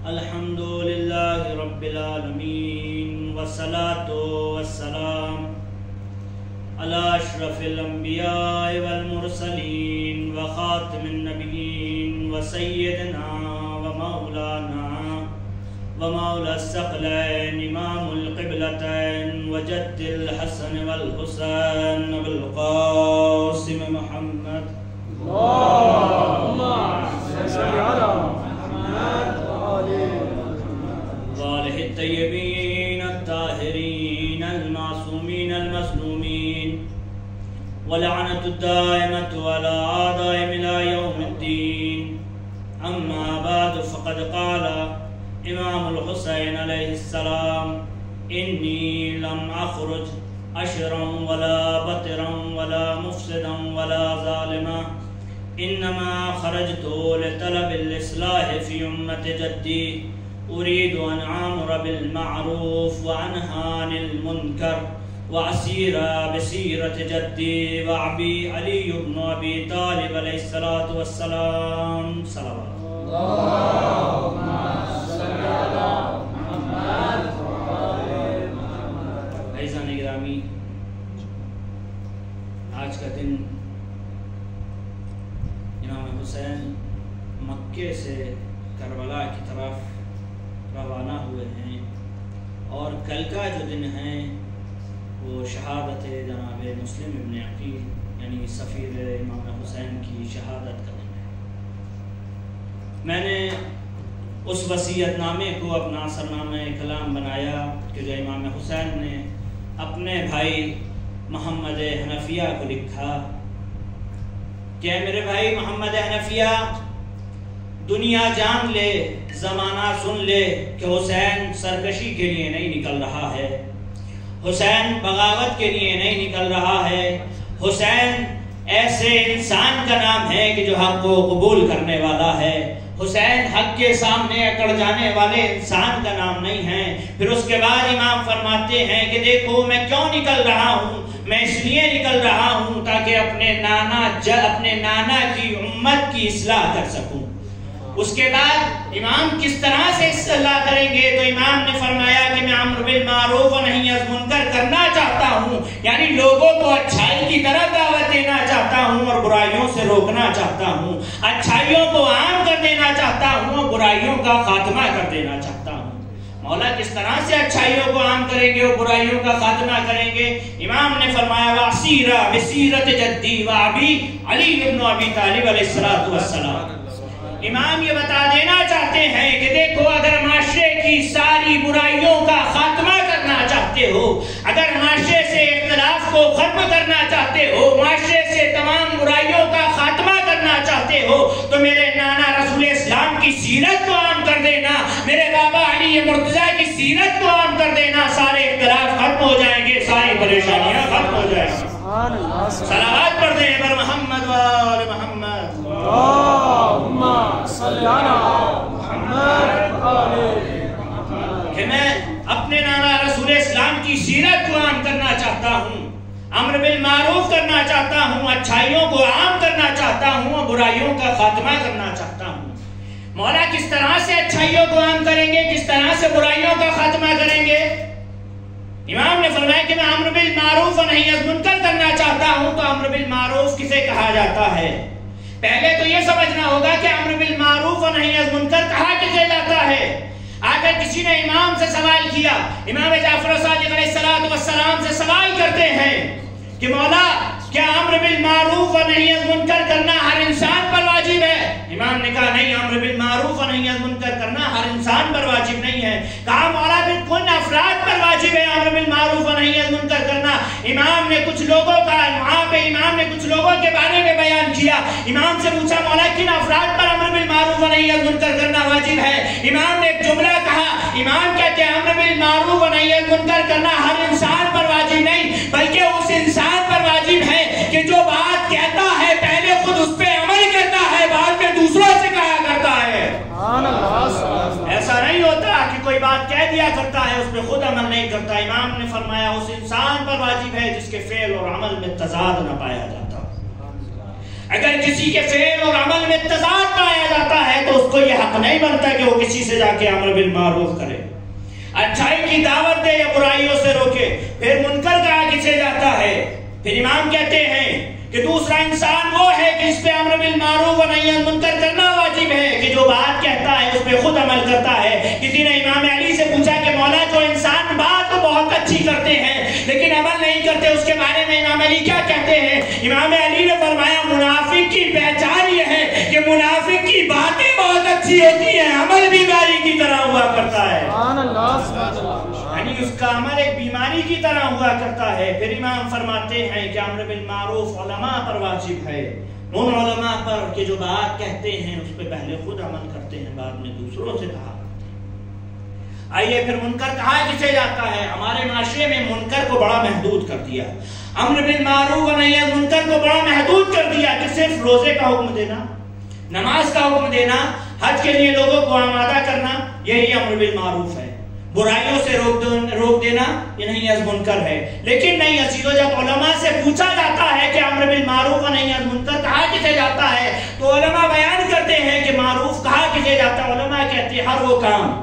الحمد للہ رب العالمین والصلاة والسلام علی اشرف الانبیاء والمرسلین وخاتم النبیین وسیدنا ومولانا ومولا الثقلین امام القبلتین وجد الحسن والحسین بالقاسم محمد اللہم صل علی محمد وآلہ الطیبین الطاہرین المعصومین المظلومین ولعنۃ الدائمۃ علی اعدائهم الی یوم الدین اما بعد فقد قال امام الحسین علیہ السلام انی لم اخرج اشرا ولا بطرا ولا مفسدا ولا ظالما انما خرجت لطلب الاصلاح في امت جدی اريد ان آمر بالمعروف وانهى عن المنكر واسير بسيرة جدي وابي علي بن ابي طالب عليه الصلاة والسلام صلوات اللہم صل علی محمد وآل محمد۔ عزیزان گرامی، آج کا دن امام حسین مکے سے کربلا کی طرف روانہ ہوئے ہیں، اور کل کا جو دن ہے وہ شہادت جناب مسلم ابن عقیل یعنی سفیر امام حسین کی شہادت کا دن ہے۔ میں نے اس وصیت نامے کو اپنا اثرنامہ کلام بنایا کہ جو امام حسین نے اپنے بھائی محمد حنفیہ کو لکھا کہ میرے بھائی محمد حنفیہ، دنیا جان لے، زمانہ سن لے کہ حسین سرکشی کے لیے نہیں نکل رہا ہے، حسین بغاوت کے لیے نہیں نکل رہا ہے، حسین ایسے انسان کا نام ہے کہ جو حق کو قبول کرنے والا ہے، حسین حق کے سامنے اکڑ جانے والے انسان کا نام نہیں ہے۔ پھر اس کے بعد امام فرماتے ہیں کہ دیکھو میں کیوں نکل رہا ہوں، میں اس لیے نکل رہا ہوں تاکہ اپنے نانا کی امت کی اصلاح کر سکوں۔ اس کے بعد امام کس طرح سے اصلاح کریں گے تو امام نے فرمایا کہ میں امر بالمعروف و نہی عن المنکر کرنا چاہتا ہوں، یعنی لوگوں کو اچھائی کی طرف دعوت دینا چاہتا ہوں اور برائیوں سے روکنا چاہتا ہوں، اچھائیوں کو عام کر دینا چاہتا ہوں اور برائیوں کا خاتمہ کر دینا چاہتا ہوں۔ مولا کس طرح سے اچھائیوں کو عام کریں گے اور برائیوں کا خاتمہ کریں گے؟ امام نے فرمایا وَاسِیرَ بِسِیرَةِ جَدِّی وَابِی علی بن ابی طالب علیہ الصلوۃ والسلام۔ امام یہ بتا دینا چاہتے ہیں کہ دیکھو اگر معاشرے کی ساری برائیوں کا خاتمہ کرنا چاہتے ہو، اگر معاشرے سے اختلاف کو ختم کرنا چاہتے ہو، معاشرے سے تمام برائیوں کا خاتمہ کرنا چاہتے ہو تو میرے نانا رسول اسلام کی سیرت کو عام کر دینا، میرے بابا علی مرتضیٰ کی سیرت کو عام کر دینا، سارے اختلاف ختم ہو جائیں گے، ساری پریشانیاں ختم ہو جائیں گی۔ صلوات پڑھ دیں بر محمد و آل محمد۔ اللہم صل علی محمد وآل محمد۔ کہ میں اپنے نانا رسول اسلام کی سیرت کو عام کرنا چاہتا ہوں، امر بالمعروف کرنا چاہتا ہوں، اچھائیوں کو عام کرنا چاہتا ہوں اور برائیوں کا خاتمہ کرنا چاہتا ہوں۔ مولا کس طرح سے اچھائیوں کو عام کریں گے، کس طرح سے برائیوں کا خاتمہ کریں گے؟ امام نے فرمایا کہ میں امر بالمعروف و نہی عن المنکر کرنا چاہتا ہوں تو امر بالمعروف کسے کہا جاتا ہے؟ پہلے تو یہ سمجھنا ہوگا کہ امر بالمعروف و نہی عن المنکر کہا کسے جاتا ہے۔ اگر کسی نے امام سے سوال کیا، امام جعفر صادق علیہ السلام سے سوال کرتے ہیں کہ مولا کیا امر بالمعروف و نہی عن المنکر کرنا ہر انسان پر واجب ہے؟ امام نے کہا نہیں، امر بالمعروف و نہی عن المنکر کرنا ہر انسان پر واجب نہیں ہے۔ کہا مولا پھر کن افراد پر واجب ہے امر بالمعروف و نہی عن المنکر کرنا؟ امام نے کچھ لوگوں کا وہاں پہ امام نے کچھ لوگوں کے بارے میں بیان کیا۔ امام سے پوچھا مولا کن افراد پر امر بالمعروف و نہی عن المنکر کرنا واجب ہے؟ امام نے ایک جملہ کہا، امام کہتے ہیں امر بالمعروف و نہی عن المنکر کرنا ہر انسان پر واجب نہیں بلکہ اس انسان پر واجب ہے کہ جو بات کہتا ہے پہلے خود اس پہ عمل کرتا ہے، بعد میں دوسروں سے کہا کرتا ہے۔ ایسا نہیں ہوتا کہ کوئی بات کہہ دیا کرتا ہے اس پہ خود عمل نہیں کرتا۔ امام نے فرمایا اس انسان پر واجب ہے جس کے فعل اور عمل میں تضاد نہ پایا جاتا۔ اگر کسی کے فعل اور عمل میں تضاد پایا جاتا ہے تو اس کو یہ حق نہیں بنتا کہ وہ کسی سے جا کے امر بالمعروف کرے، اچھائی کی دعوت دے یا برائیوں سے روکے۔ پھر منکر کہا کسے جاتا ہے؟ پھر امام کہتے ہیں کہ دوسرا انسان وہ ہے کہ اس پہ امر بالمعروف و نہی عن منکر کرنا واجب ہے، کہ جو بات کہتا ہے اس پہ خود عمل کرتا ہے۔ کسی نے امام علی سے پوچھا کہ مولا جو انسان بات تو بہت اچھی کرتے ہیں لیکن عمل نہیں کرتے، اس کے بارے میں امام علی کیا کہتے ہیں؟ امام علی نے فرمایا منافق کی پہچان یہ ہے کہ منافق کی باتیں بہت اچھی ہوتی ہیں، عمل بیماری کی طرح ہوا کرتا ہے، سبحان اللہ سبحان اللہ، یعنی اس کا عمل ایک بیماری کی طرح ہوا کرتا ہے۔ پھر امام فرماتے ہیں کہ امر بالمعروف علماء پر واجب ہے، ان علماء پر کہ جو بات کہتے ہیں اس پہ پہلے خود عمل کرتے ہیں، بعد میں دوسروں سے کہا۔ آئیے پھر منکر کہا کسے جاتا ہے؟ ہمارے معاشرے میں منکر کو بڑا محدود کر دیا، امر بالمعروف و نہی عن منکر کو بڑا محدود کر دیا کہ صرف روزے کا حکم دینا، نماز کا حکم دینا، حج کے لیے لوگوں کو آمادہ کرنا، یہی امر بالمعروف ہے، برائیوں سے روک دینا یہ نہی عن منکر ہے۔ لیکن نہیں عزیزو، جب علماء سے پوچھا جاتا ہے کہ امر بالمعروف و نہی عن منکر کہا کسے جاتا ہے تو علماء بیان کرتے ہیں کہ معروف کہا کسے جاتا ہے۔ علماء کہتے ہیں ہر وہ کام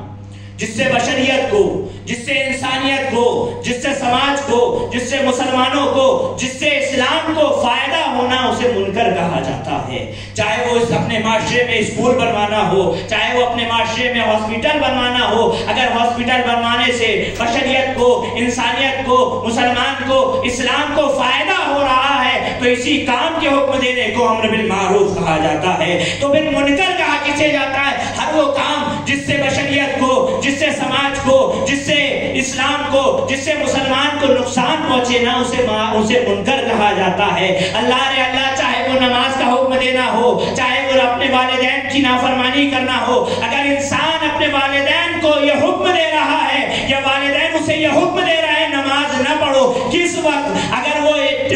جس سے بشریت کو، جس سے انسانیت کو، جس سے سماج کو، جس سے مسلمانوں کو، جس سے اسلام کو فائدہ ہونا، اسے منکر کہا جاتا ہے۔ چاہے وہ اپنے معاشرے میں اسکول بنوانا ہو، چاہے وہ اپنے معاشرے میں ہاسپٹل بنوانا ہو، اگر ہاسپٹل بنوانے سے بشریت کو، انسانیت کو، مسلمان کو، اسلام کو فائدہ ہو رہا ہے تو اسی کام کے حکم دینے کو امر بالمعروف کہا جاتا ہے۔ تو پھر منکر کہا کسے جاتا ہے؟ ہر وہ کام جس سے بشریت کو، جس سے سماج کو، جس سے اسلام کو، جس سے مسلمان کو نقصان پہنچے نا، اسے منکر کہا جاتا ہے۔ اللہ چاہے وہ نماز کا حکم دینا ہو، چاہے وہ اپنے والدین کی نافرمانی کرنا ہو، اگر انسان اپنے والدین کو یہ حکم دے رہا ہے یا والدین اسے یہ حکم دے رہا ہے نماز نہ پڑھو، کس وقت اگر وہ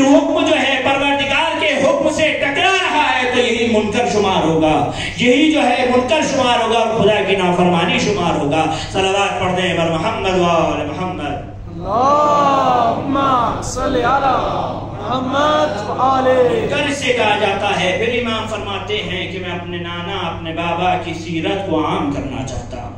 حکم جو ہے پروردگار کے حکم سے ٹکرا رہا ہے تو یہی منکر شمار ہوگا، یہی جو ہے منکر شمار ہوگا اور خدا کی نافرمانی شمار ہوگا۔ صلوات پڑھ دیں بر محمد و آل محمد۔ اللہم صلی علی محمد و آل منکر سے کہا جاتا ہے۔ پھر امام فرماتے ہیں کہ میں اپنے نانا، اپنے بابا کی سیرت کو عام کرنا چاہتا ہوں۔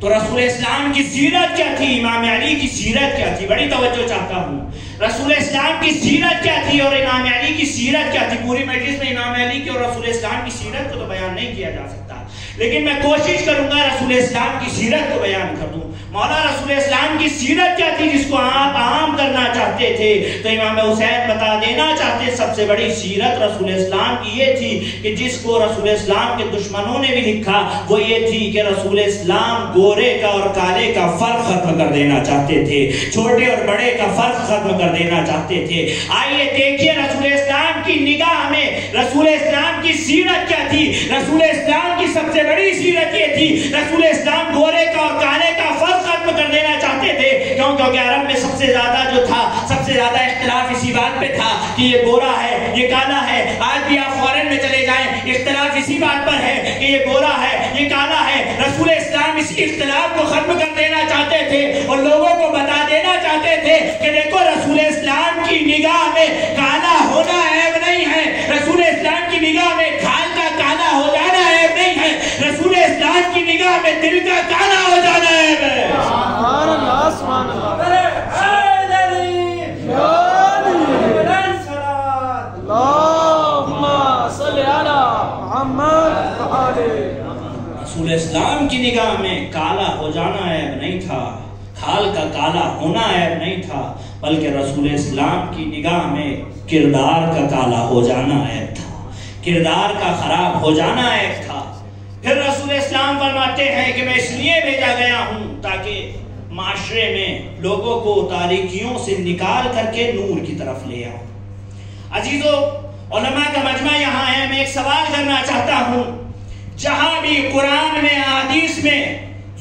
تو رسول اسلام کی سیرت کیا تھی، امام علی کی سیرت کیا تھی؟ بڑی توجہ چاہتا ہوں۔ رسول اسلام کی سیرت کیا تھی اور امام علی کی سیرت کیا تھی؟ پوری مجلس میں امام علی کی اور رسول اسلام کی سیرت کو تو بیان نہیں کیا جا سکتا، لیکن میں کوشش کروں گا رسول اسلام کی سیرت کو بیان کر دوں۔ مولا رسول اسلام کی سیرت کیا تھی جس کو آپ عام کرنا چاہتے تھے؟ تو امام حسین بتا دینا چاہتے سب سے بڑی سیرت رسول اسلام کی یہ تھی کہ جس کو رسول اسلام کے دشمنوں نے بھی لکھا وہ یہ تھی کہ رسول اسلام گورے کا اور کالے کا فرق ختم کر دینا چاہتے تھے، چھوٹے اور بڑے کا فرق ختم کر دینا چاہتے تھے۔ آئیے دیکھیے رسول اسلام کی نگاہ میں رسول اسلام کی سیرت کیا تھی۔ رسول اسلام کی سب سے بڑی سیرت یہ تھی، رسول اسلام گورے کا اور کالے کا فرق ختم کر دینا چاہتے تھے، کیونکہ عرب میں سب سے زیادہ جو تھا، سب سے زیادہ اختلاف اسی بات پہ تھا کہ یہ گورا ہے، یہ کالا ہے۔ آج بھی آپ فورن میں چلے جائیں اختلاف اسی بات پر ہے کہ یہ گورا ہے، یہ کالا ہے۔ رسول اسلام اسی اختلاف کو ختم کر دینا چاہتے تھے اور لوگوں کو بتا دینا چاہتے تھے کہ دیکھو رسول اسلام کی نگاہ میں کالا ہونا عیب نہیں ہے، رسول اسلام کی نگاہ میں کھال کا کالا ہو جانا عیب نہیں ہے، رسول اسلام کی نگاہ میں دل کا کالا ہو جانا عیب ہے۔ سبحان اللہ سبحان اللہ، اللہم صلی علی محمد و آل۔ رسول اسلام کی نگاہ میں کالا ہو جانا عیب نہیں تھا، کھال کا کالا ہونا عیب نہیں تھا، بلکہ رسول اسلام کی نگاہ میں کردار کا کالا ہو جانا عیب تھا، کردار کا خراب ہو جانا عیب تھا۔ پھر رسول اسلام فرماتے ہیں کہ میں اس لیے بھیجا گیا ہوں تاکہ معاشرے میں لوگوں کو تاریکیوں سے نکال کر کے نور کی طرف لے آؤں۔ عزیزو، علماء کا مجمع یہاں ہے، میں ایک سوال کرنا چاہتا ہوں، جہاں بھی قرآن میں حدیث میں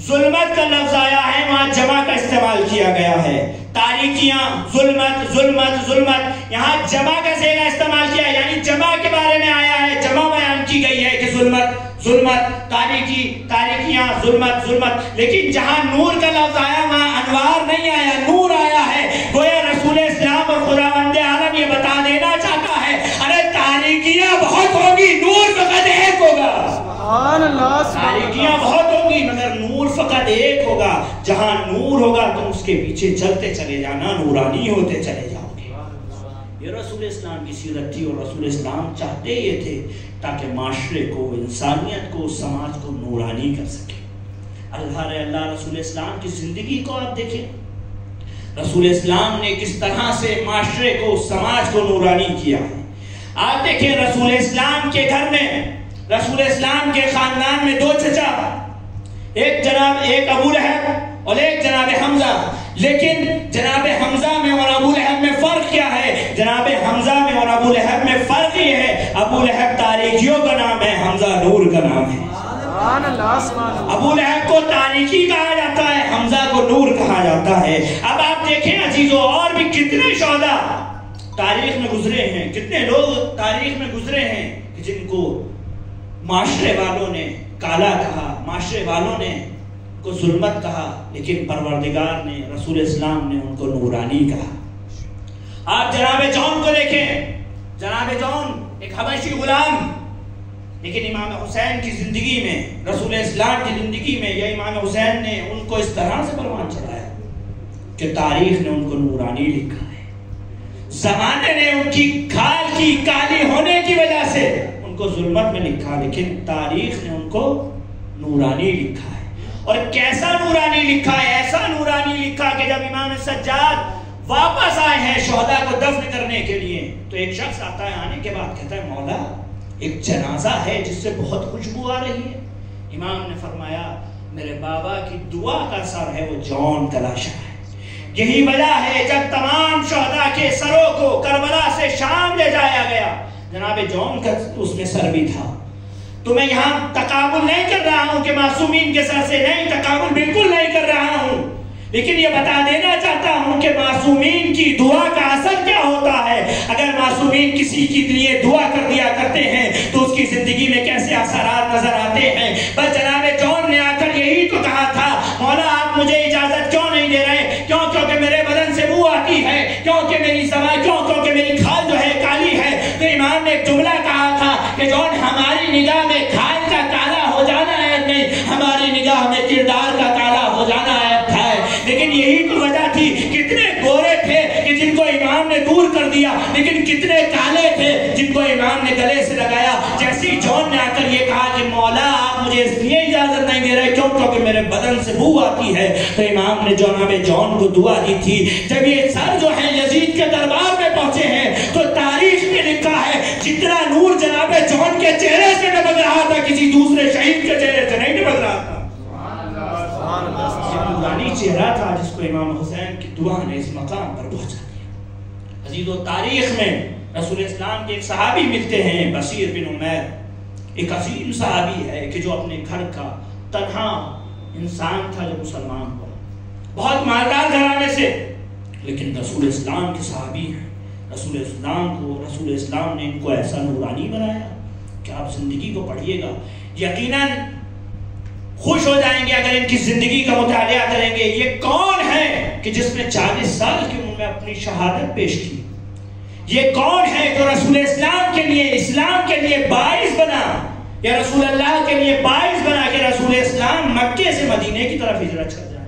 ظلمت کا لفظ آیا ہے وہاں جمع کا استعمال کیا گیا ہے، تاریکیاں، ظلمت ظلمت ظلمت، یہاں جمع کا صیغہ استعمال کیا ہے، یعنی جمع کے بارے میں آیا ہے، جمع بیان کی گئی ہے کہ ظلمت ظلمت، تاریکی تاریکیاں، ظلمت ظلمت، لیکن جہاں نور کا لفظ آیا وہاں انوار نہیں آیا، نور آیا ہے۔ گویا رسول اسلام اور خداوند عالم یہ بتا دینا چاہتا ہے ارے تاریکیاں بہت سبحان اللہ تاریکیاں بہت ہوگی مگر نور فقط ایک ہوگا. جہاں نور ہوگا تم اس کے پیچھے چلتے چلے جانا, نورانی ہوتے چلے جاؤ گے. یہ رسول اسلام کی سیرت تھی اور رسول اسلام چاہتے یہ تھے تاکہ معاشرے کو, انسانیت کو, سماج کو نورانی کر سکے. اللہ رسول اسلام کی زندگی کو آپ دیکھیں, رسول اسلام نے کس طرح سے معاشرے کو, سماج کو نورانی کیا ہے. آپ دیکھیں رسول اسلام کے گھر میں, رسول اسلام کے خاندان میں دو چچا, ایک ابو لہب اور ایک جناب حمزہ. لیکن جناب حمزہ میں اور ابو لہب میں فرق کیا ہے؟ جناب حمزہ میں اور ابو لہب میں فرق یہ ہے, ابو لہب تاریکیوں کا نام ہے, حمزہ نور کا نام ہے. ابو لہب کو تاریکی کہا جاتا ہے, حمزہ کو نور کہا جاتا ہے. اب آپ دیکھیں عزیزو, اور بھی کتنے شہداء تاریخ میں گزرے ہیں, کتنے لوگ تاریخ میں گزرے ہیں جن کو معاشرے والوں نے کالا کہا, معاشرے والوں نے کو ظلمت کہا, لیکن پروردگار نے, رسول اسلام نے ان کو نورانی کہا. آپ جناب جون کو دیکھیں, جناب جون ایک حبشی غلام, لیکن امام حسین کی زندگی میں, رسول اسلام کی زندگی میں, یا امام حسین نے ان کو اس طرح سے پروان چڑھایا کہ تاریخ نے ان کو نورانی لکھا ہے. زمانے نے ان کی کھال کی کالی ہونے کی وجہ سے ان کو ظلمت میں لکھا, لیکن تاریخ نے ان کو نورانی لکھا ہے. اور کیسا نورانی لکھا ہے؟ ایسا نورانی لکھا کہ جب امام سجاد واپس آئے ہیں شہداء کو دفن کرنے کے لیے, تو ایک شخص آتا ہے, آنے کے بعد کہتا ہے مولا ایک جنازہ ہے جس سے بہت خوشبو آ رہی ہے. امام نے فرمایا میرے بابا کی دعا کا سر ہے, وہ جون کا لاشا ہے. یہی وجہ ہے جب تمام شہداء کے سروں کو کربلا سے شام لے جایا گیا, جناب جون کا اس میں سر بھی تھا. تو میں یہاں تقابل نہیں کر رہا ہوں کہ معصومین کے سر سے, نہیں, تقابل بالکل نہیں کر رہا ہوں, لیکن یہ بتا دینا چاہتا ہوں کہ معصومین کی دعا کا اثر کیا ہوتا ہے. اگر معصومین کسی کے لیے دعا کر دیا کرتے ہیں تو اس کی زندگی میں کیسے اثرات نظر آتے ہیں. بس جناب جون نے آ کر یہی تو کہا تھا, مولا آپ مجھے اجازت کیوں نہیں دے رہے؟ کیونکہ میرے بدن سے بو آتی ہے, کیونکہ میری سماج, کیونکہ میری کھال جو ہے کالی ہے. تو امام نے ایک جملہ کہا تھا کہ جون ہماری نگاہ میں کھال کا کالا ہو جانا ہے نہیں, ہماری نگاہ میں کردار کا کالا ہو جانا ہے. لیکن یہی تو وجہ تھی, کتنے گورے تھے کہ جن کو امام نے دور کر دیا, لیکن کتنے کالے تھے جن کو امام نے گلے سے لگایا. جیسی جون نے آ کر یہ کہا کہ مولا آپ مجھے اس لیے اجازت نہیں دے رہے کیونکہ میرے بدن سے بو آتی ہے, تو امام نے جناب جون کو دعا دی تھی. جب یہ سر جو ہے یزید کے دربار میں پہنچے ہیں تو تاریخ میں لکھا ہے جتنا نور جناب جون کے چہرے سے نمک رہا تھا کسی دوسرے شہید کے چہرے سے نہیں نمک رہا تھا. نورانی چہرہ تھا جس کو امام حسین کی دعا نے اس مقام پر پہنچا دیا. عزیزو, تاریخ میں رسول اسلام کے ایک صحابی ملتے ہیں, بشیر بن عمیر, ایک عظیم صحابی ہے کہ جو اپنے گھر کا تنہا انسان تھا جو مسلمان ہوا, بہت مالدار گھرانے سے, لیکن رسول اسلام کے صحابی ہیں. رسول اسلام نے ان کو ایسا نورانی بنایا کہ آپ زندگی کو پڑھیے گا, یقیناً خوش ہو جائیں گے اگر ان کی زندگی کا مطالعہ کریں گے. یہ کون ہے کہ جس نے 40 سال کی عمر میں اپنی شہادت پیش کی؟ یہ کون ہے جو رسول اسلام کے لیے, اسلام کے لیے باعث بنا, یا رسول اللہ کے لیے باعث بنا کہ رسول اسلام مکے سے مدینے کی طرف ہجرت کر جائے؟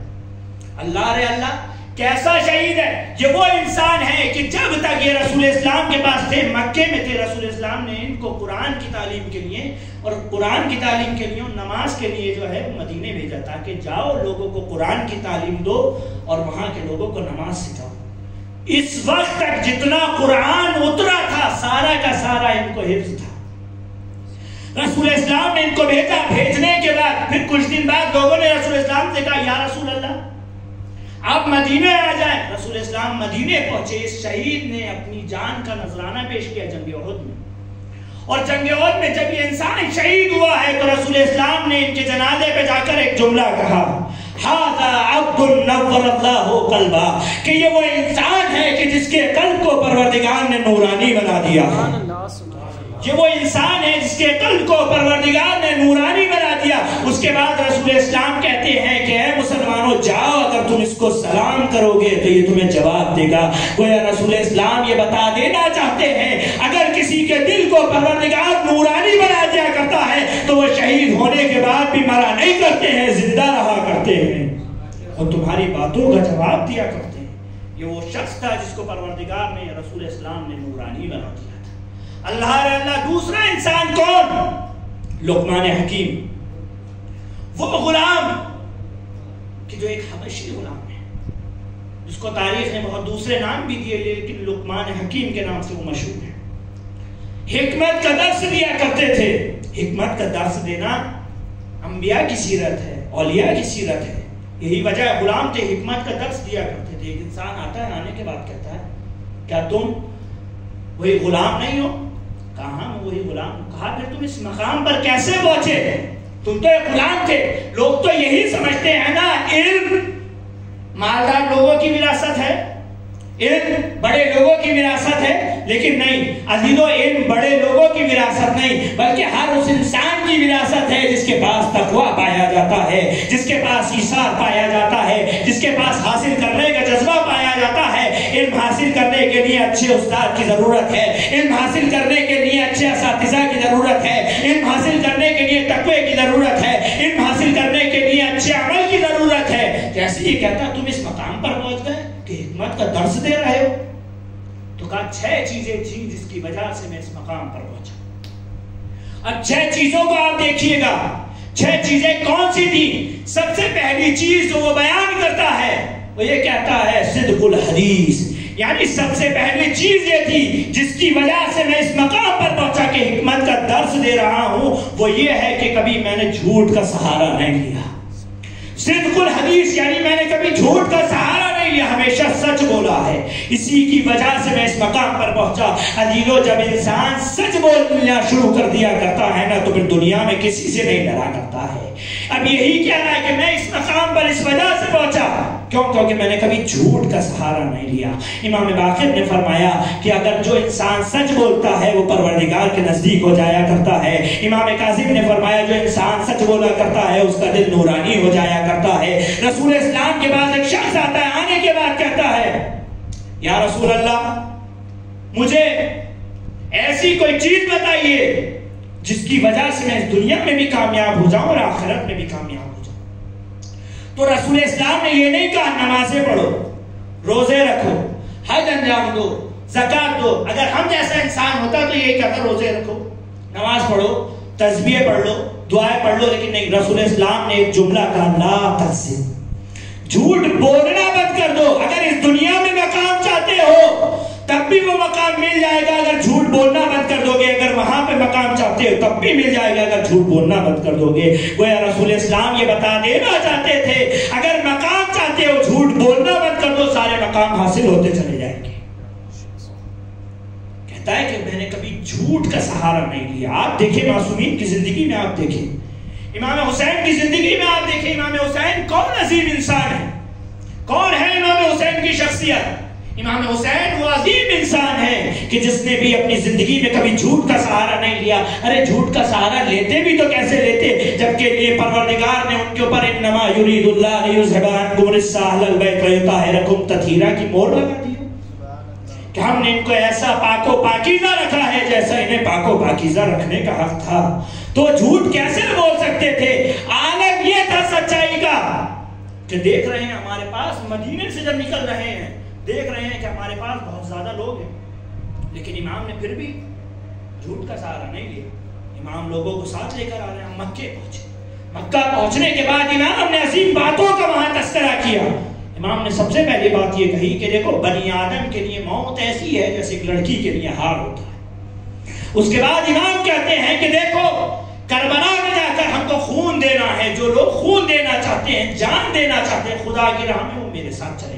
اللہ رے اللہ, کیسا شہید ہے یہ! وہ انسان ہے کہ جب تک یہ رسول اسلام کے پاس تھے, مکے میں تھے, رسول اسلام نے ان کو قرآن کی تعلیم کے لیے اور قرآن کی تعلیم کے لیے اور نماز کے لیے جو ہے وہ مدینے بھیجا تاکہ جاؤ لوگوں کو قرآن کی تعلیم دو اور وہاں کے لوگوں کو نماز سکھاؤ. اس وقت تک جتنا قرآن اترا تھا سارا کا سارا ان کو حفظ تھا. رسول اسلام نے ان کو بھیجا, بھیجنے کے بعد پھر کچھ دن بعد لوگوں نے رسول اسلام سے کہا یا رسول اللہ آپ مدینے آ جائیں. رسول اسلام مدینے پہنچے. اس شہید نے اپنی جان کا نذرانہ پیش کیا جنگ احد میں, اور جنگ احد میں جب یہ انسان شہید ہوا ہے تو رسول اسلام نے ان کے جنازے پہ جا کر ایک جملہ کہا, ھذا عبد نور اللہ قلبہ, کہ یہ وہ انسان ہے کہ جس کے قلب کو پروردگار نے نورانی بنا دیا ہے. یہ وہ انسان ہے جس کے قلب کو پروردگار نے نورانی بنا دیا. اس کے بعد رسول اسلام کہتے ہیں کہ اے مسلمانوں جاؤ, اگر تم اس کو سلام کرو گے تو یہ تمہیں جواب دے گا. گویا رسول اسلام یہ بتا دینا چاہتے ہیں اگر کسی کے دل کو پروردگار نورانی بنا دیا کرتا ہے تو وہ شہید ہونے کے بعد بھی مرا نہیں کرتے ہیں، زندہ رہا کرتے ہیں اور تمہاری باتوں کا جواب دیا کرتے ہیں۔ یہ وہ شخص تھا جس کو پروردگار نے، رسول اسلام نے نورانی بنا دیا تھا۔ اللہ دوسرا انسان کون؟ لقمان حکیم، وہ غلام کہ جو ایک حبشی غلام ہے، جس کو تاریخ نے بہت دوسرے نام بھی دیے، لیکن لقمان حکیم کے نام سے وہ مشہور ہے۔ حکمت کا درس دیا کرتے تھے۔ حکمت کا درس دینا انبیاء کی سیرت ہے، اولیاء کی سیرت ہے۔ یہی وجہ ہے غلام تھے، حکمت کا درس دیا کرتے تھے۔ ایک انسان آتا ہے، آنے کے بعد کہتا ہے کیا تم وہی غلام نہیں ہو؟ کہاں میں وہی غلام ہوں۔ کہا پھر تم اس مقام پر کیسے پہنچے؟ تم تو ایک غلام تھے۔ لوگ تو یہی سمجھتے ہیں نا علم مالدار لوگوں کی وراثت ہے، علم بڑے لوگوں کی وراثت ہے، لیکن نہیں عزیزو، علم بڑے لوگوں کی وراثت نہیں، بلکہ ہر اس انسان کی وراثت ہے جس کے پاس تقویٰ پایا جاتا ہے، جس کے پاس ایثار پایا جاتا ہے، جس کے پاس حاصل کرنے کا جذبہ پایا جاتا ہے۔ علم حاصل کرنے کے لیے اچھے استاد کی ضرورت ہے، علم حاصل کرنے کے لیے اچھے اساتذہ کی ضرورت ہے، علم حاصل کرنے کے لیے تقوی کی ضرورت ہے، علم حاصل کرنے کے لیے اچھے عمل کی ضرورت ہے۔ جیسے یہ کہتا تم اس مقام پر پہنچ گئے کہ حکمت کا درس دے رہے ہو، تو کہا 6 چیزیں تھیں جس کی وجہ سے میں اس مقام پر پہنچا۔ اب 6 چیزوں کو آپ دیکھیے گا، 6 چیزیں کون سی تھیں؟ سب سے پہلی چیز جو وہ بیان کرتا ہے وہ یہ کہتا ہے صدق الحدیث، یعنی سب سے پہلی چیز یہ تھی جس کی وجہ سے میں اس مقام پر پہنچا کہ حکمت کا درس دے رہا ہوں، وہ یہ ہے کہ کبھی میں نے جھوٹ کا سہارا نہیں لیا۔ صدق الحدیث یعنی میں نے کبھی جھوٹ کا سہارا نہیں لیا، ہمیشہ سچ بولا ہے۔ اسی کی وجہ سے میں اس مقام پر پہنچا۔ عزیزو، جب انسان سچ بولنا شروع کر دیا کرتا ہے نا تو پھر دنیا میں کسی سے نہیں ڈرا کرتا ہے۔ اب یہی کہہ رہا ہے کہ میں اس مقام پر اس وجہ سے پہنچا کیونکہ میں نے کبھی جھوٹ کا سہارا نہیں لیا۔ امام باقر نے فرمایا کہ اگر جو انسان سچ بولتا ہے وہ پروردگار کے نزدیک ہو جایا کرتا ہے۔ امام کاظم نے فرمایا جو انسان سچ بولا کرتا ہے اس کا دل نورانی ہو جایا کرتا ہے۔ رسول اسلام کے بعد ایک شخص آتا ہے، آنے کے بعد کہتا ہے یا رسول اللہ مجھے ایسی کوئی چیز بتائیے جس کی وجہ سے میں اس دنیا میں بھی کامیاب ہو جاؤں اور آخرت میں بھی کامیاب ہو جاؤں۔ تو رسول اسلام نے یہ نہیں کہا نمازیں پڑھو، روزے رکھو، حج انجام دو، زکات دو۔ اگر ہم جیسا انسان ہوتا تو یہ کہتا روزے رکھو، نماز پڑھو، تسبیح پڑھ لو، دعائیں پڑھ لو، لیکن نہیں، رسول اسلام نے ایک جملہ کہا لا تکذب، جھوٹ بولنا بند کر دو۔ اگر اس دنیا میں مقام چاہتے ہو تب بھی وہ مقام مل جائے گا اگر جھوٹ بولنا بند کر دو گے، اگر وہاں پہ مقام چاہتے ہو تب بھی مل جائے گا اگر جھوٹ بولنا بند کر دو گے۔ گویا رسول اسلام یہ بتا دینا چاہتے تھے اگر مقام چاہتے ہو جھوٹ بولنا بند کر دو، سارے مقام حاصل ہوتے چلے جائیں گے۔ کہتا ہے کہ میں نے کبھی جھوٹ کا سہارا نہیں لیا۔ آپ دیکھیں معصومین کی زندگی میں، آپ دیکھیں امام حسین کی زندگی میں، آپ دیکھیں امام حسین کون عظیم انسان ہے، کون ہے امام حسین کی شخصیت۔ امام حسین وہ عظیم انسان ہے کہ جس نے بھی اپنی زندگی میں کبھی جھوٹ کا سہارا نہیں لیا۔ ارے جھوٹ کا سہارا لیتے بھی تو کیسے لیتے جبکہ یہ پروردگار نے ان کے اوپر انما یرید اللہ لیذھب عنکم الرجس اہل البیت ویطہرکم تطہیرا کی مہر لگا دی کہ ہم نے ان کو ایسا پاک و پاکیزہ رکھا ہے جیسا انہیں پاک و پاکیزہ رکھنے کا حق تھا۔ تو جھوٹ کیسے بول سکتے تھے؟ عالم یہ تھا سچائی کا کہ دیکھ رہے ہیں ہمارے پاس مدینے سے جب نکل رہے ہیں دیکھ رہے ہیں کہ ہمارے پاس بہت زیادہ لوگ ہیں، لیکن امام نے پھر بھی جھوٹ کا سہارا نہیں لیا۔ امام لوگوں کو ساتھ لے کر آ رہے ہیں، مکے پہنچے۔ مکہ پہنچنے کے بعد امام نے عظیم باتوں کا وہاں تذکرہ کیا۔ امام نے سب سے پہلی بات یہ کہی کہ دیکھو بنی آدم کے لیے موت ایسی ہے جیسے ایک لڑکی کے لیے ہار ہوتا ہے۔ اس کے بعد امام کہتے ہیں کہ دیکھو کربلا میں جا کر ہم کو خون دینا ہے، جو لوگ خون دینا چاہتے ہیں، جان دینا چاہتے ہیں خدا کی راہ میں، وہ میرے ساتھ چلے۔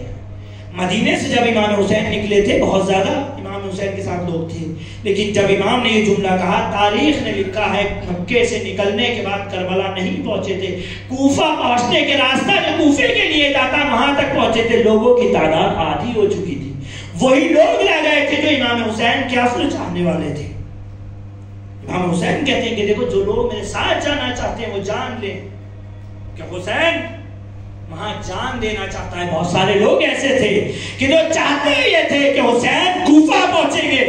مدینے سے جب امام حسین نکلے تھے بہت زیادہ امام حسین کے ساتھ لوگ تھے، لیکن جب امام نے یہ جملہ کہا، تاریخ نے لکھا ہے مکے سے نکلنے کے بعد کربلا نہیں پہنچے تھے، کوفہ پہنچنے کے راستہ جو کوفے کے لیے جاتا وہاں تک پہنچے تھے، لوگوں کی تعداد آدھی ہو چکی تھی۔ وہی لوگ رہ گئے تھے جو امام حسین کے اصل چاہنے والے تھے۔ امام حسین کہتے ہیں کہ دیکھو جو لوگ میرے ساتھ جانا چاہتے ہیں وہ جان لیں کہ حسین وہاں جان دینا چاہتا ہے۔ بہت سارے لوگ ایسے تھے کہ جو چاہتے یہ تھے کہ حسین کوفہ پہنچیں گے،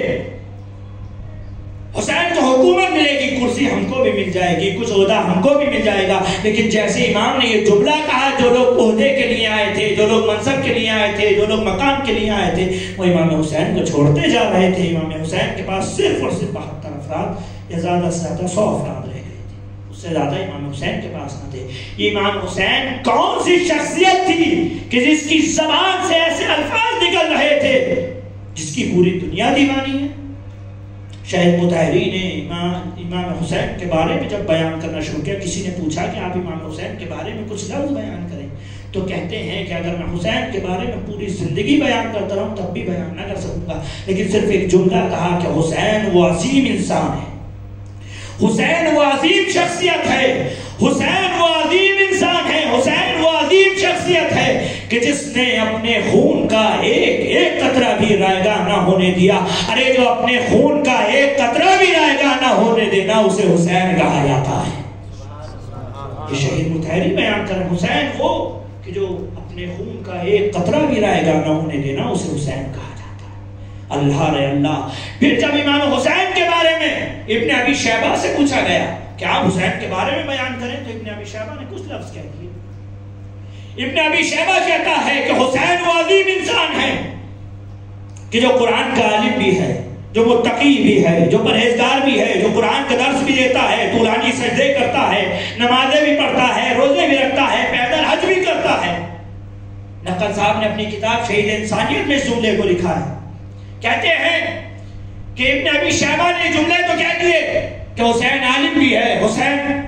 حسین کو حکومت ملے گی، کرسی ہم کو بھی مل جائے گی، کچھ عہدہ ہم کو بھی مل جائے گا، لیکن جیسے امام نے یہ جملہ کہا، جو لوگ عہدے کے لیے آئے تھے، جو لوگ منصب کے لیے آئے تھے، جو لوگ مقام کے لیے آئے تھے، وہ امام حسین کو چھوڑتے جا رہے تھے۔ امام حسین کے پاس صرف اور صرف 72 افراد یا زیادہ سے زیادہ 100 افراد رہ گئے تھے، اس سے زیادہ امام حسین کے پاس نہ تھے۔ امام حسین کون سی شخصیت تھی کہ جس کی زبان سے ایسے الفاظ نکل رہے تھے جس کی پوری دنیا دیوانی ہے؟ شاید مطہری نے امام حسین کے بارے میں جب بیان کرنا شروع کیا، کسی نے پوچھا کہ آپ امام حسین کے بارے میں کچھ لفظ بیان کریں، تو کہتے ہیں کہ اگر میں حسین کے بارے میں پوری زندگی بیان کرتا رہوں تب بھی بیان نہ کر سکوں گا، لیکن صرف ایک جملہ کہا کہ حسین وہ عظیم انسان ہے، حسین وہ عظیم شخصیت ہے، حسین وہ عظیم انسان ہے، حسین وہ عظیم شخصیت ہے کہ جس نے اپنے خون کا ایک قطرہ بھی رائگاں نہ ہونے دیا۔ ارے جو اپنے خون کا ایک قطرہ بھی رائگاں نہ ہونے دینا، اسے حسین کہا جاتا ہے۔ یہ شہید مطہری بیان کر حسین وہ کہ جو اپنے خون کا ایک قطرہ بھی رائگاں نہ ہونے دینا، اسے حسین کہا جاتا ہے۔ اللہ رے اللہ۔ پھر جب امام حسین کے بارے میں ابن ابی شیبہ سے پوچھا گیا کہ آپ حسین کے بارے میں بیان کریں، تو ابن ابی شیبہ نے کچھ لفظ کہہ دیے۔ ابن ابی شیبہ کہتا ہے کہ حسین وہ عظیم انسان ہے کہ جو قرآن کا عالم بھی ہے، جو متقی بھی ہے، جو پرہیزگار بھی ہے، جو قرآن کا درس بھی دیتا ہے، طولانی سجدے کرتا ہے، نمازیں بھی پڑھتا ہے، روزے بھی رکھتا ہے، پیدل حج بھی کرتا ہے۔ نقل صاحب نے اپنی کتاب شہید انسانیت میں اس جملے کو لکھا ہے، کہتے ہیں کہ ابن ابی شیبہ نے جملے تو کہہ دیے کہ حسین عالم بھی ہے، حسین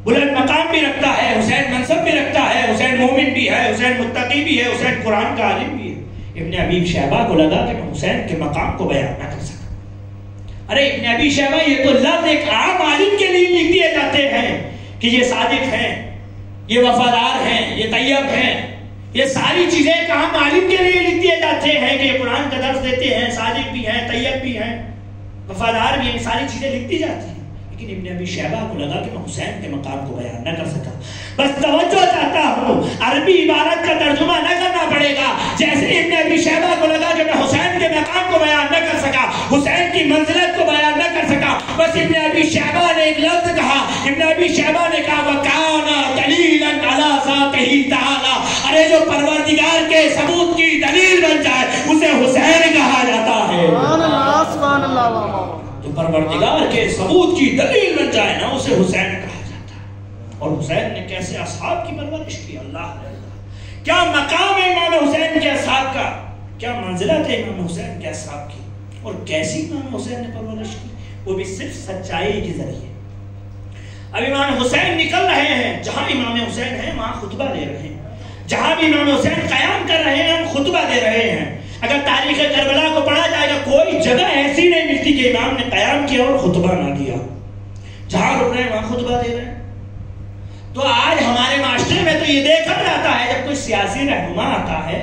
بلند مقام بھی رکھتا ہے، حسین منصب بھی رکھتا ہے، حسین مومن بھی ہے، حسین متقی بھی ہے، حسین قرآن کا عالم بھی ہے۔ ابن ابی شیبہ کو لگا کہ میں حسین کے مقام کو بیان نہ کر سکا۔ ارے ابن ابی شیبہ، یہ تو لفظ ایک عام عالم کے لیے لکھ دیے جاتے ہیں کہ یہ صادق ہیں، یہ وفادار ہیں، یہ طیب ہیں، یہ ساری چیزیں ایک عام عالم کے لیے لکھ دیے جاتے ہیں کہ یہ قرآن کا درس دیتے ہیں، صادق بھی ہیں، طیب بھی ہیں، وفادار بھی ہیں، ساری چیزیں لکھتی جاتی ہیں۔ لیکن ابن ابی شیبہ کو لگا کہ میں حسین کے مقام کو بیان نہ کر سکا۔ بس توجہ چاہتا ہوں، عربی عبارت کا ترجمہ نہ کرنا پڑے گا۔ جیسے ابن ابی شیبہ کو لگا کہ میں حسین کے مقام کو بیان نہ کر سکا، حسین کی منزلت کو بیان نہ کر سکا، بس ابن ابی شیبہ نے ایک لفظ کہا، ابن ابی شیبہ نے کہا وَكَانَ دَلِيلًا عَلَىٰ ذَاتِهِ تَعَالَىٰ۔ ارے جو پروردگار کے ثبوت کی دلیل بن جائے اسے حسین کہا جاتا ہے۔ سبحان اللہ، سبحان اللہ۔ جو پروردگار کے ثبوت کی دلیل بن جائے نا، اسے حسین کہا جاتا ہے۔ اور حسین نے کیسے اصحاب کی پرورش کی، اللہ کیا مقام ہے امام حسین کے اصحاب کا، کیا منزلت ہے امام حسین کے اصحاب کی، اور کیسی امام حسین نے پرورش کی، وہ بھی صرف سچائی کے ذریعے۔ اب امام حسین نکل رہے ہیں، جہاں امام حسین ہیں وہاں خطبہ دے رہے ہیں، جہاں بھی امام حسین قیام کر رہے ہیں ہم خطبہ دے رہے ہیں۔ اگر تاریخ کربلا کو پڑھا جائے گا کوئی جگہ ایسی نہیں ملتی کہ امام نے قیام کیا اور خطبہ نہ دیا، جہاں رک رہے ہیں وہاں خطبہ دے رہے ہیں۔ تو آج ہمارے معاشرے میں تو یہ دیکھا جاتا ہے جب کوئی سیاسی رہنما آتا ہے،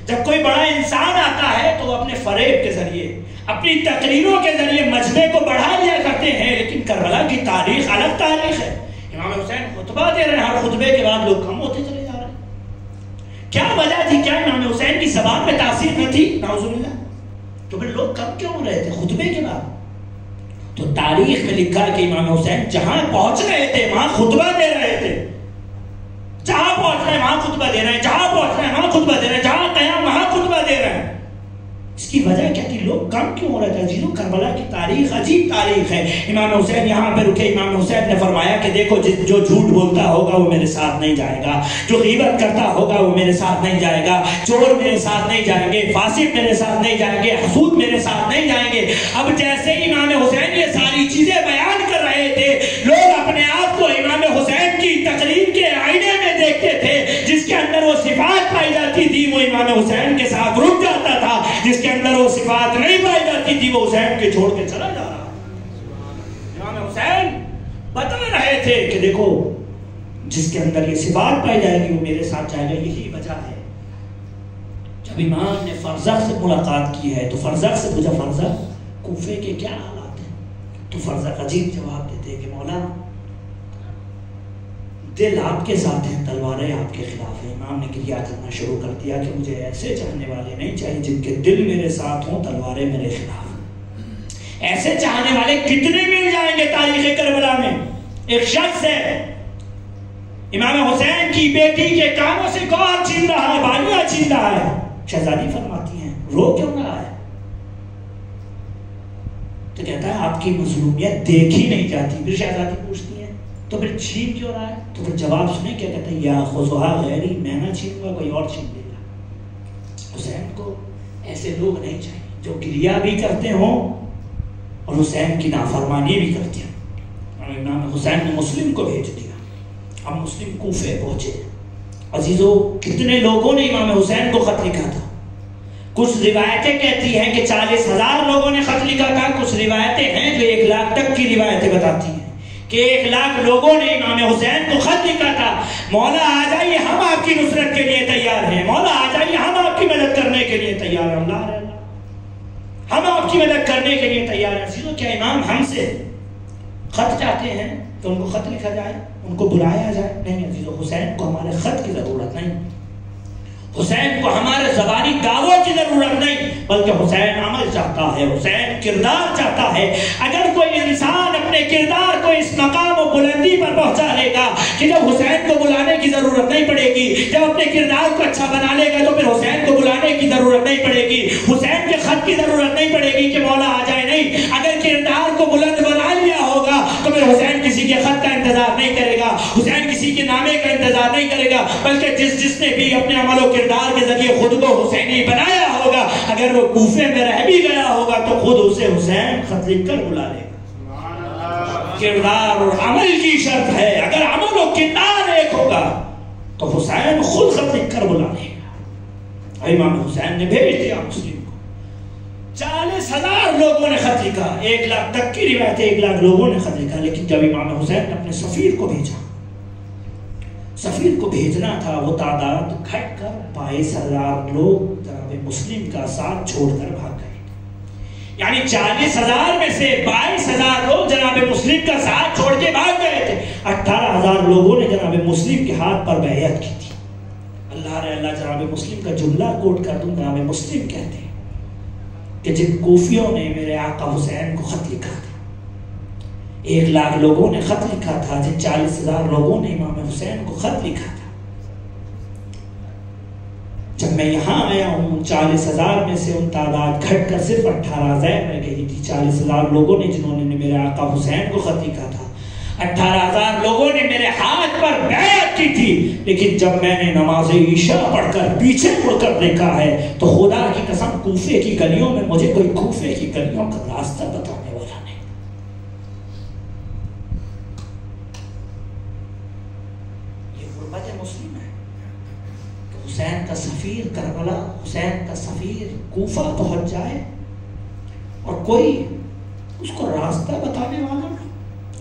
جب کوئی بڑا انسان آتا ہے تو وہ اپنے فریب کے ذریعے، اپنی تقریروں کے ذریعے مجمع کو بڑھا لیا کرتے ہیں، لیکن کربلا کی تاریخ الگ تاریخ ہے۔ امام حسین خطبہ دے رہے ہیں، ہر خطبے کے بعد لوگ کم ہوتے چلے جا رہے ہیں۔ کیا وجہ تھی؟ کیا امام حسین کی زبان میں تاثیر نہ تھی؟ نعوذ باللہ۔ تو پھر لوگ کم کیوں ہو رہے تھے خطبے کے بعد؟ تو تاریخ میں لکھا کہ امام حسین جہاں پہنچ رہے تھے وہاں خطبہ دے رہے تھے، جہاں پہنچ رہے ہیں وہاں خطبہ دے رہے ہیں، جہاں پہنچ رہے ہیں وہاں خطبہ دے رہے ہیں، جہاں قیام وہاں خطبہ دے رہے ہیں۔ اس کی وجہ کیا تھی؟ لوگ کم کیوں ہو رہے تھے؟ عزیزو، کربلا کی تاریخ عجیب تاریخ ہے۔ امام حسین یہاں پہ رکے، امام حسین نے فرمایا کہ دیکھو جو جھوٹ بولتا ہوگا وہ میرے ساتھ نہیں جائے گا، جو غیبت کرتا ہوگا وہ میرے ساتھ نہیں جائے گا، چور میرے ساتھ نہیں جائیں گے، فاسق میرے ساتھ نہیں جائیں گے، حسود میرے ساتھ نہیں جائیں گے۔ اب جیسے امام حسین یہ ساری چیزیں بیان کر رہے تھے، لوگ اپنے آپ کو امام حسین کی تقریر کے آئینے میں دیکھتے تھے، جس کے اندر وہ صفات پائی جاتی تھی وہ امام حسین کے ساتھ رک جاتا تھا، جس کے اندر وہ صفات نہیں پائی جاتی تھی وہ حسین کے چھوڑ کے چلا جا رہا۔ امام حسین بتا رہے تھے کہ دیکھو جس کے اندر یہ صفات پائی جائے گی وہ میرے ساتھ جائے گا۔ یہی وجہ ہے جب امام نے فرزخ سے ملاقات کی ہے تو فرزخ سے پوچھا فرزخ کوفے کے کیا حالات ہیں؟ تو فرزخ عجیب جواب دیتے کہ مولا دل آپ کے ساتھ ہیں، تلواریں آپ کے خلاف ہیں۔ امام نے گریہ کرنا شروع کر دیا کہ مجھے ایسے چاہنے والے نہیں چاہیے جن کے دل میرے ساتھ ہوں، تلواریں میرے خلاف۔ ایسے چاہنے والے کتنے مل جائیں گے تاریخ کربلا میں. ایک شخص ہے امام حسین کی بیٹی کے کانوں سے گوہر چھین رہا ہے, بالیاں چھین رہا ہے. شہزادی فرماتی ہیں رو کیوں رہا ہے؟ تو کہتا ہے آپ کی مظلومیت دیکھی نہیں جاتی. پھر شہزادی پوچھتی ہیں تو پھر چھین کیوں رہا ہے؟ تو پھر جواب سنیں کیا کہتا ہے, یا خذوہا غیری, میں نہ چھینوں گا کوئی اور چھین لے گا. حسین کو ایسے لوگ نہیں چاہیے جو گریہ بھی کرتے ہوں اور حسین کی نافرمانی بھی کرتے ہیں. امام حسین نے مسلم کو بھیج دیا. اب مسلم کوفے پہنچے. عزیزو کتنے لوگوں نے امام حسین کو خط لکھا تھا؟ کچھ روایتیں کہتی ہیں کہ 40,000 لوگوں نے خط لکھا تھا. کچھ روایتیں ہیں جو 1 لاکھ تک کی روایتیں بتاتی ہیں کہ 1 لاکھ لوگوں نے امام حسین کو خط لکھا تھا, مولا آ جائیے ہم آپ کی نصرت کے لیے تیار ہیں, مولا آ جائیے ہم آپ کی مدد کرنے کے لیے تیار ہیں, اللہ ہم آپ کی مدد کرنے کے لیے تیار ہیں. عزیزو کیا امام ہم سے خط چاہتے ہیں کہ ان کو خط لکھا جائے, ان کو بلایا جائے؟ نہیں عزیزو, حسین کو ہمارے خط کی ضرورت نہیں, حسین کو ہمارے زبانی دعووں کی ضرورت نہیں, بلکہ حسین عمل چاہتا ہے, حسین کردار چاہتا ہے. اگر کوئی انسان اپنے کردار کو اس مقام و بلندی پر پہنچا لے گا کہ جب حسین کو بلانے کی ضرورت نہیں پڑے گی, جب اپنے کردار کو اچھا بنا لے گا تو پھر حسین کو بلانے کی ضرورت نہیں پڑے گی, حسین کے خط کی ضرورت نہیں پڑے گی کہ مولا آ جائے. نہیں, اگر کردار کو بلند بنا لیا ہوگا تو پھر حسین کسی کے خط کا انتظار نہیں کرے گا, حسین کسی کے نامے کا انتظار نہیں کرے گا, بلکہ جس نے بھی اپنے عمل و کردار کے ذریعے خود کو حسینی بنایا ہوگا, اگر وہ کوفے میں رہ بھی گیا ہوگا تو خود اسے حسین خط لکھ کر بلا لے گا. کردار اور عمل کی شرط ہے, اگر عمل و کردار ایک ہوگا تو حسین خود خط لکھ کر بلا لے گا. امام حسین نے بھیج دیا مسلم کو. 40,000 لوگوں نے خط لکھا, 1 لاکھ تک کی روایت ہے 1 لاکھ لوگوں نے خط لکھا. لیکن جب امام حسین نے اپنے سفیر کو بھیجا, سفیر کو بھیجنا تھا, وہ تعداد گھٹ کر 22,000 لوگ جناب مسلم کا ساتھ چھوڑ کر بھاگ گئے. یعنی 40,000 میں سے 22,000 لوگ جناب مسلم کا ساتھ چھوڑ کے بھاگ گئے تھے. 18,000 لوگوں نے جناب مسلم کے ہاتھ پر بیعت کی تھی. اللہ رے اللہ, جناب مسلم کا جملہ کوٹ کر دوں. جناب مسلم کہتے ہیں کہ جن کوفیوں نے میرے آقا حسین کو خط لکھا تھا, 1 لاکھ لوگوں نے خط لکھا تھا, جن 40,000 لوگوں نے امام حسین کو خط لکھا تھا, جب میں یہاں آیا ہوں 40,000 میں سے ان تعداد گھٹ کر صرف 18,000 رہ گئی تھی. 40,000 لوگوں نے جنہوں نے میرے آقا حسین کو خط لکھا تھا, 18,000 لوگوں نے میرے ہاتھ پر بیعت کی تھی. لیکن جب میں نے نماز عشاء پڑھ کر پیچھے مڑ کر دیکھا ہے تو خدا کی قسم کوفے کی گلیوں میں مجھے کوئی کوفے کی گلیوں کا راستہ بتانے والا نہیں. یہ غربت مسلم ہے کہ حسین کا سفیر کربلا, حسین کا سفیر کوفہ پہنچ جائے اور کوئی اس کو راستہ بتانے والا نہیں.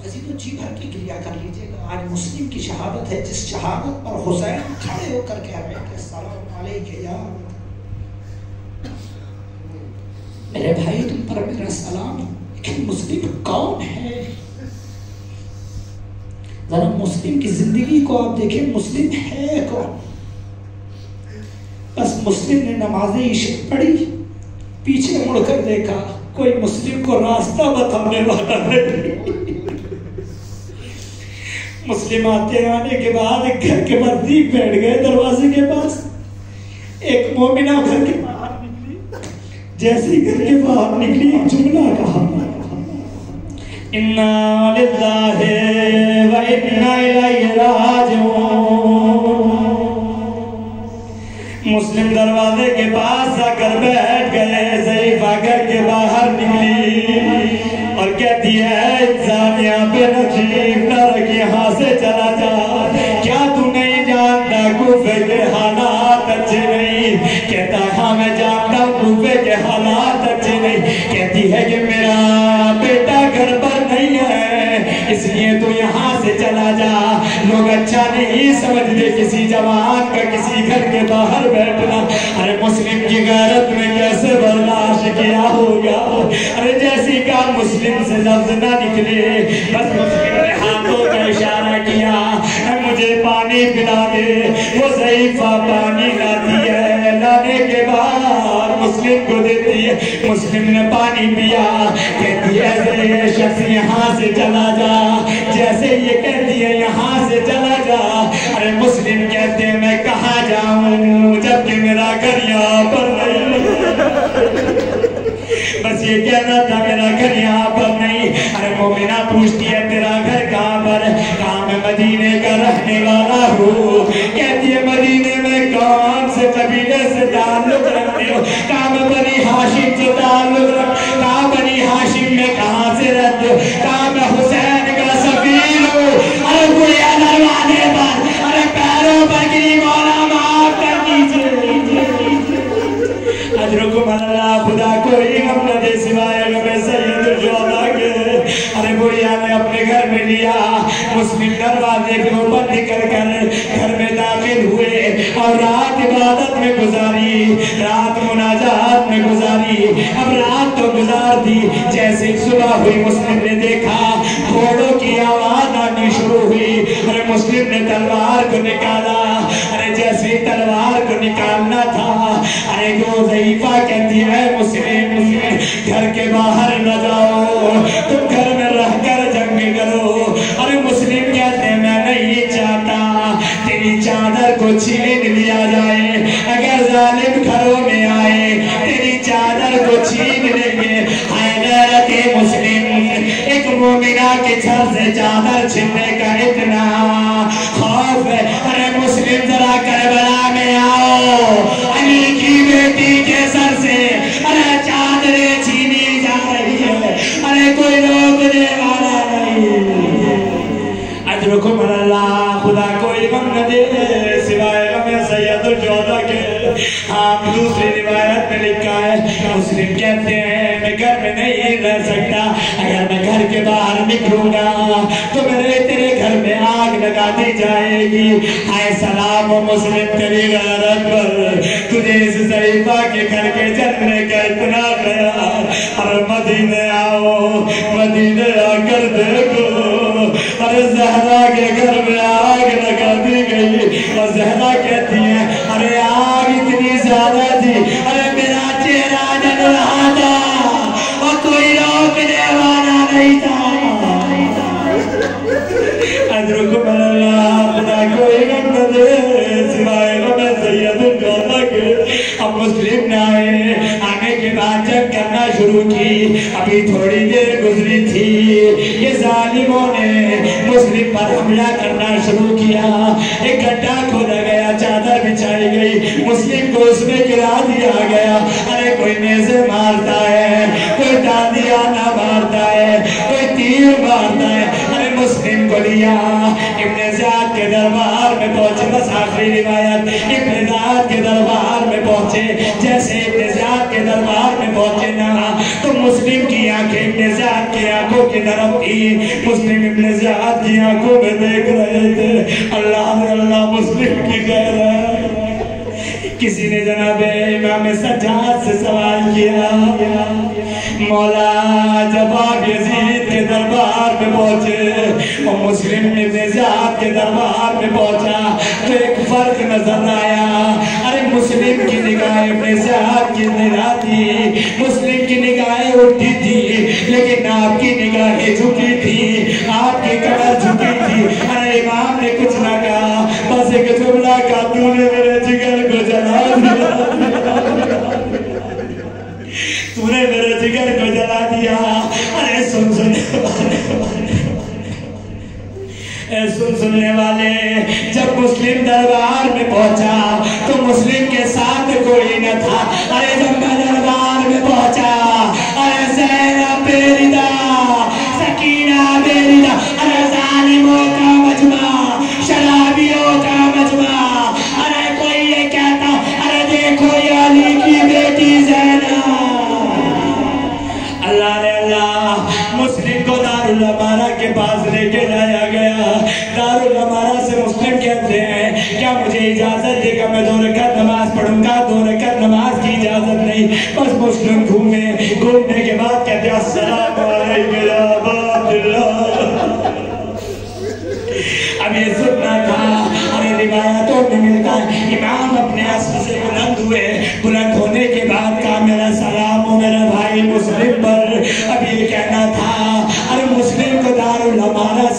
عزیزو جی بھر کی گریہ کر لیجئے گا. آج مسلم کی شہادت ہے, جس شہادت پر حسین کھڑے ہو کر کہہ رہے کہ السلام علیکہ یا میرے بھائی, تم پر میرا سلام. لیکن مسلم کون ہے؟ ذرا مسلم کی زندگی کو آپ دیکھیں, مسلم ہے کون؟ بس مسلم نے نماز عشاء پڑھی, پیچھے مڑ کر دیکھا, کوئی مسلم کو راستہ بتانے والا نہیں. مسلم آنے کے بعد ایک گھر کے نزدیک بیٹھ گئے دروازے کے پاس. ایک مومنہ گھر کے باہر نکلی, جیسی گھر کے باہر نکلی ایک جملہ کہا, اِنَّا لِلَّهِ وَإِنَّا إِلَيْهِ رَاجِعُونَ. مسلم دروازے کے پاس آ کر بیٹھ گئے. ضعیفہ گھر کے باہر نکلی اور کہتی ہے انسان یہاں پہ تشریف نہ رکھ, یہاں سے چلا جا. کیا تو نہیں جانتا کوفے کے حالات اچھے نہیں؟ کہتا ہاں میں جانتا ہوں کوفے کے حالات اچھے نہیں. کہتی ہے کہ میرا بیٹا گھر پر نہیں ہے, اس لیے تو یہاں سے چلا جا. لوگ اچھا نہیں سمجھتے کسی جوان کا کسی گھر کے باہر بیٹھنا. ارے مسلم کی غیرت میں کیسے برداشت کیا ہوگا؟ ارے جیسی کا مسلم سے لفظ نہ نکلے, بس مسلم نے ہاتھوں کا اشارہ کیا, مجھے پانی پلا دے. وہ ضعیفہ پانی لاتی ہے, لانے کے بعد مسلم مسلم کو دیتی ہے. مسلم نے پانی پیا, کہتی ہے ایسے یہ شخص یہاں سے چلا جا, جیسے یہ کہتی ہے یہاں سے چلا جا. ارے مسلم کہتے ہیں میں کہاں جاؤں جبکہ میرا گھر یہاں پر نہیں, بس یہ کہنا تھا میرا گھر یہاں پر نہیں. ارے مومنہ پوچھتی ہے تیرا گھر کہاں پر؟ کہاں میں مدینے کا رہنے والا ہوں. کہتی ہے مدینے میں کون سے قبیلے سے تعلق رکھتے ہو؟ کہاں میں بنی ہاشم سے تعلق رکھتے ہو. کہاں بنی ہاشم میں کہاں سے رہتے ہو؟ کہاں میں حسین کا سفیر ہوں. ارے گڑیا دروازے پر, ارے پیروں پر گری, مولا معاف کر دیجئے. اجرکم اللہ, خدا کوئی غم نہ دے سوائے غم سید الجودا کے. ارے بڑھیا نے اپنے گھر میں لیا. مسلم دروازے کو بند کر گھر میں داخل ہوئے اور رات عبادت میں گزاری, رات مناجات میں گزاری. اب رات تو گزار دی, جیسے صبح ہوئی مسلم نے دیکھا گھوڑوں کی آواز آنی شروع ہوئی. ارے مسلم نے تلوار کو نکالا. ارے جیسے تلوار کو نکالنا تھا, ارے جو ضعیفہ کہتی ہے مسلم گھر کے باہر نہ جاؤ, تم گھر میں رہ کر جنگ کرو. ارے مسلم کہتے ہیں میں نہیں چاہتا تیری چادر کو چھین لیا جائے. اگر ظالم گھروں میں آئے تیری چادر کو چھین لیں گے. حیدرت مسلم, ایک مومنہ کے سر سے چادر چھننے کا اتنا خوف ہے. ارے مسلم ذرا کربلا میں آؤ, علی کی بیٹی کے سر سے ارے چادریں چھینی جا رہی ہے. ارے کوئی روکنے والا نہیں. اجرکم اللہ, خدا کوئی غم نہ دے سوائے غم سید الجودا کے. آپ دوسری روایت میں لکھا ہے مسلم کہتے ہیں میں گھر میں نہیں رہ سکتا, اگر میں گھر کے باہر نکلوں گا تو میرے تیرے گھر میں آگ لگا دی جائے گی. ہائے سلام و مسلم تیری غیرت پر, تجھے اس ضعیفہ کے گھر کے جلنے کا اتنا خیال. اور مدینے آؤ, مدینے آ کر دیکھو, ارے زہرا کے گھر میں آگ لگا دی گئی. اور زہرا کہتی ہے ارے آگ اتنی زیادہ تھی, ارے میرا چہرہ جل رہا تھا اور کوئی روکنے والا نہیں تھا. اجرکم اللہ, خدا کوئی غم نہ دے سوائے غم سید الجودا کے. اب مسلم نے آنے کے بعد جنگ کرنا شروع کی. ابھی تھوڑی دیر گزری تھی, یہ ظالموں نے مسلم پر حملہ کرنا شروع کیا. ایک گڈھا کھودا گیا, چادر بچھائی گئی, مسلم کو اس میں گرا دیا گیا. ارے کوئی نیزے مارتا ہے, کوئی ڈانڈیانا مارتا ہے, کوئی تیر مارتا ہے. ارے مسلم کو لیا ابن زیاد کے دربار میں پہنچے. بس آخری روایت, ابن زیاد کے دربار میں پہنچے. جیسے ابن زیاد کے دربار میں پہنچے نا تو مسلم کی آنکھیں ابن زیاد کی آنکھوں کی طرف تھی. مسلم ابن زیاد کی آنکھوں میں دیکھ رہے تھے. اللہ اللہ مسلم کی خیر ہے. کسی نے جناب امام سجاد سے سوال کیا, مولا جب آپ یزید کے دربار میں پہنچے اور مسلم ابن زیاد کے دربار میں پہنچا تو ایک فرق نظر آیا. ارے مسلم کی نگاہ ابن زیاد کی نگاہ تھی, مسلم کی نگاہیں اٹھی تھی لیکن آپ کی نگاہیں جھکی تھی, آپ کی کمر جھکی تھی. ارے امام نے کچھ نہ کہا, بس ایک جملہ کہا, تو نے میرے جگر کو جلا دیا, تو نے میرے جگر کو جلا دیا. ارے سننے والے, جب مسلم دربار میں پہنچا تو مسلم کے ساتھ کوئی نہ تھا. ارے جب میں دربار میں پہنچا, ارے زینب بیردہ, سکینہ بیردہ, ارے ظالموں کا مجمع, شرابیوں کا مجمع. ارے کوئی یہ کہتا ارے دیکھو یہ علی کی بیٹی زینب. اللہ نے اللہ مسلم کو دارالامارہ کے پاس لے کے لایا گیا. دارالامارہ سے مسلم کہتے ہیں کیا مجھے اجازت دے گا میں 2 رکعت نماز پڑھوں گا؟ 2 رکعت نماز کی اجازت نہیں. بس مسلم گھومنے کے بعد کہتے ہیں السلام علیکم یا عباد اللہ. اب یہ سننا تھا. ارے روایتوں میں ملتا ہے امام اپنے عصر سے بلند ہوئے, بلند ہونے کے بعد کہا میرا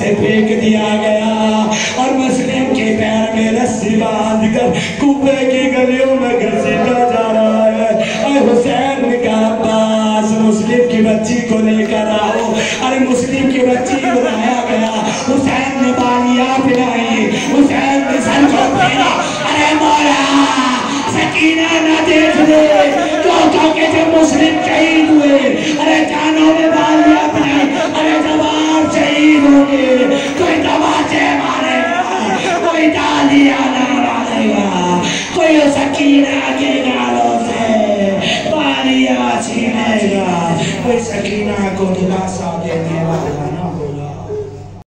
سے پھینک دیا گیا اور مسلم کے پیر میں رسی باندھ کر کوفے کی گلیوں میں گھسیٹا جا رہا ہے۔ اے حسین نے کہا عباس مسلم کی بچی کو لے کر آؤ۔ ارے مسلم کی بچی کو لایا گیا، حسین نے بالیاں پلائی، حسین نے سر کو پھیرا۔ ارے مولا سکینہ نہ دیکھ لے کیونکہ جب مسلم شہید ہوئے ارے جانوں میں بالیاں پلائی، ارے جب آپ شہید ہوں گے